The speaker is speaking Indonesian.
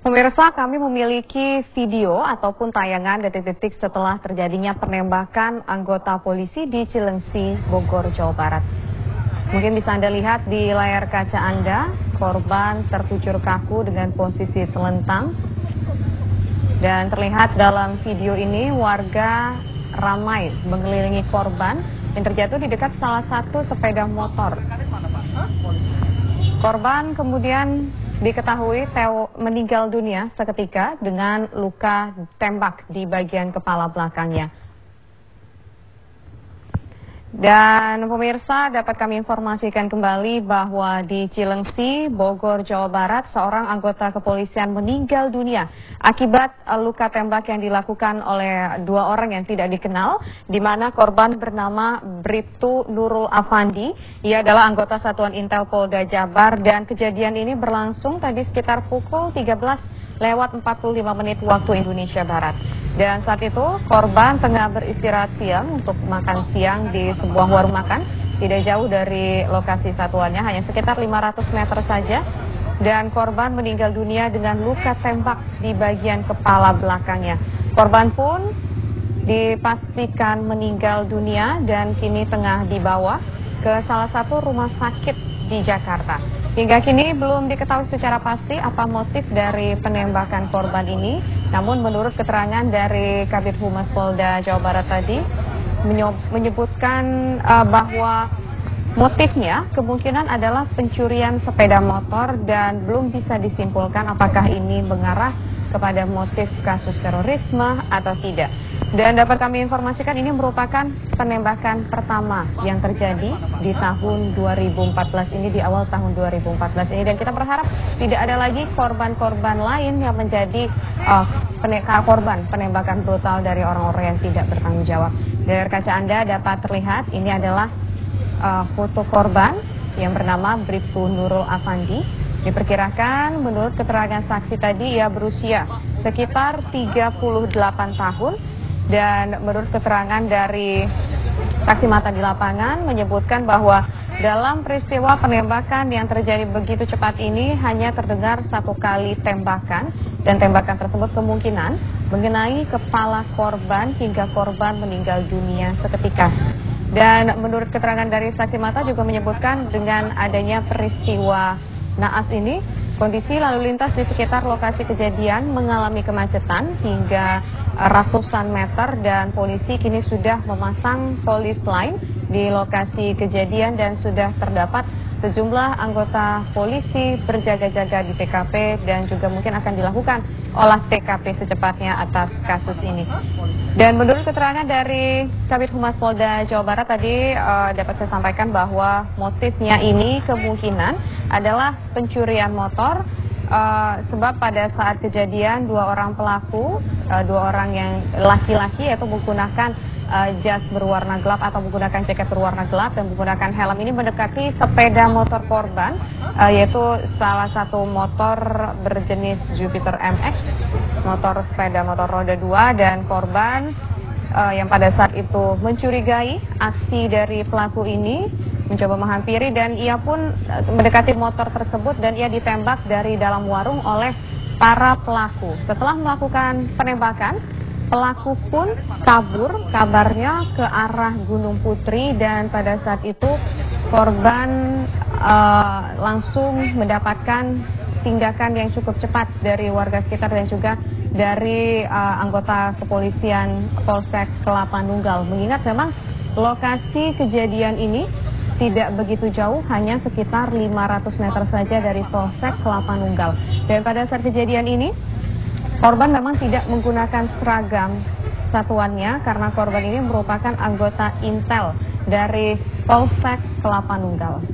Pemirsa, kami memiliki video ataupun tayangan detik-detik setelah terjadinya penembakan anggota polisi di Cilengsi, Bogor, Jawa Barat. Mungkin bisa Anda lihat di layar kaca Anda, korban terkucur kaku dengan posisi telentang. Dan terlihat dalam video ini warga ramai mengelilingi korban yang terjatuh di dekat salah satu sepeda motor. Korban kemudian diketahui meninggal dunia seketika dengan luka tembak di bagian kepala belakangnya. Dan pemirsa, dapat kami informasikan kembali bahwa di Cilengsi, Bogor, Jawa Barat, seorang anggota kepolisian meninggal dunia akibat luka tembak yang dilakukan oleh dua orang yang tidak dikenal, di mana korban bernama Bribtu Nurul Afandi. Ia adalah anggota Satuan Intel Polda Jabar, dan kejadian ini berlangsung tadi sekitar pukul 13:45 waktu Indonesia Barat. Dan saat itu korban tengah beristirahat siang untuk makan siang di sebuah warung makan tidak jauh dari lokasi satuannya, hanya sekitar 500 meter saja. Dan korban meninggal dunia dengan luka tembak di bagian kepala belakangnya. Korban pun dipastikan meninggal dunia dan kini tengah dibawa ke salah satu rumah sakit di Jakarta. Hingga kini belum diketahui secara pasti apa motif dari penembakan korban ini. Namun menurut keterangan dari Kabid Humas Polda Jawa Barat tadi menyebutkan bahwa motifnya kemungkinan adalah pencurian sepeda motor dan belum bisa disimpulkan apakah ini mengarah kepada motif kasus terorisme atau tidak. Dan dapat kami informasikan ini merupakan penembakan pertama yang terjadi di tahun 2014 ini, di awal tahun 2014 ini. Dan kita berharap tidak ada lagi korban-korban lain yang menjadi korban penembakan brutal dari orang-orang yang tidak bertanggung jawab. Dari kaca Anda dapat terlihat ini adalah foto korban yang bernama Bribtu Nurul Afandi. Diperkirakan menurut keterangan saksi tadi ia berusia sekitar 38 tahun. Dan menurut keterangan dari saksi mata di lapangan menyebutkan bahwa dalam peristiwa penembakan yang terjadi begitu cepat ini hanya terdengar satu kali tembakan, dan tembakan tersebut kemungkinan mengenai kepala korban hingga korban meninggal dunia seketika. Dan menurut keterangan dari saksi mata juga menyebutkan dengan adanya peristiwa naas ini, kondisi lalu lintas di sekitar lokasi kejadian mengalami kemacetan hingga ratusan meter, dan polisi kini sudah memasang polis line di lokasi kejadian dan sudah terdapat sejumlah anggota polisi berjaga-jaga di TKP dan juga mungkin akan dilakukan olah TKP secepatnya atas kasus ini. Dan menurut keterangan dari Kabid Humas Polda Jawa Barat tadi dapat saya sampaikan bahwa motifnya ini kemungkinan adalah pencurian motor. Sebab pada saat kejadian dua orang pelaku, dua orang yang laki-laki yaitu menggunakan jas berwarna gelap atau menggunakan jaket berwarna gelap dan menggunakan helm ini mendekati sepeda motor korban, yaitu salah satu motor berjenis Jupiter MX, sepeda motor roda 2, dan korban yang pada saat itu mencurigai aksi dari pelaku ini mencoba menghampiri, dan ia pun mendekati motor tersebut dan ia ditembak dari dalam warung oleh para pelaku. Setelah melakukan penembakan, pelaku pun kabur kabarnya ke arah Gunung Putri, dan pada saat itu korban langsung mendapatkan tindakan yang cukup cepat dari warga sekitar dan juga dari anggota kepolisian Polsek Kelapa Nunggal. Mengingat memang lokasi kejadian ini tidak begitu jauh, hanya sekitar 500 meter saja dari Polsek Kelapa Nunggal. Dan pada saat kejadian ini, korban memang tidak menggunakan seragam satuannya karena korban ini merupakan anggota Intel dari Polsek Kelapa Nunggal.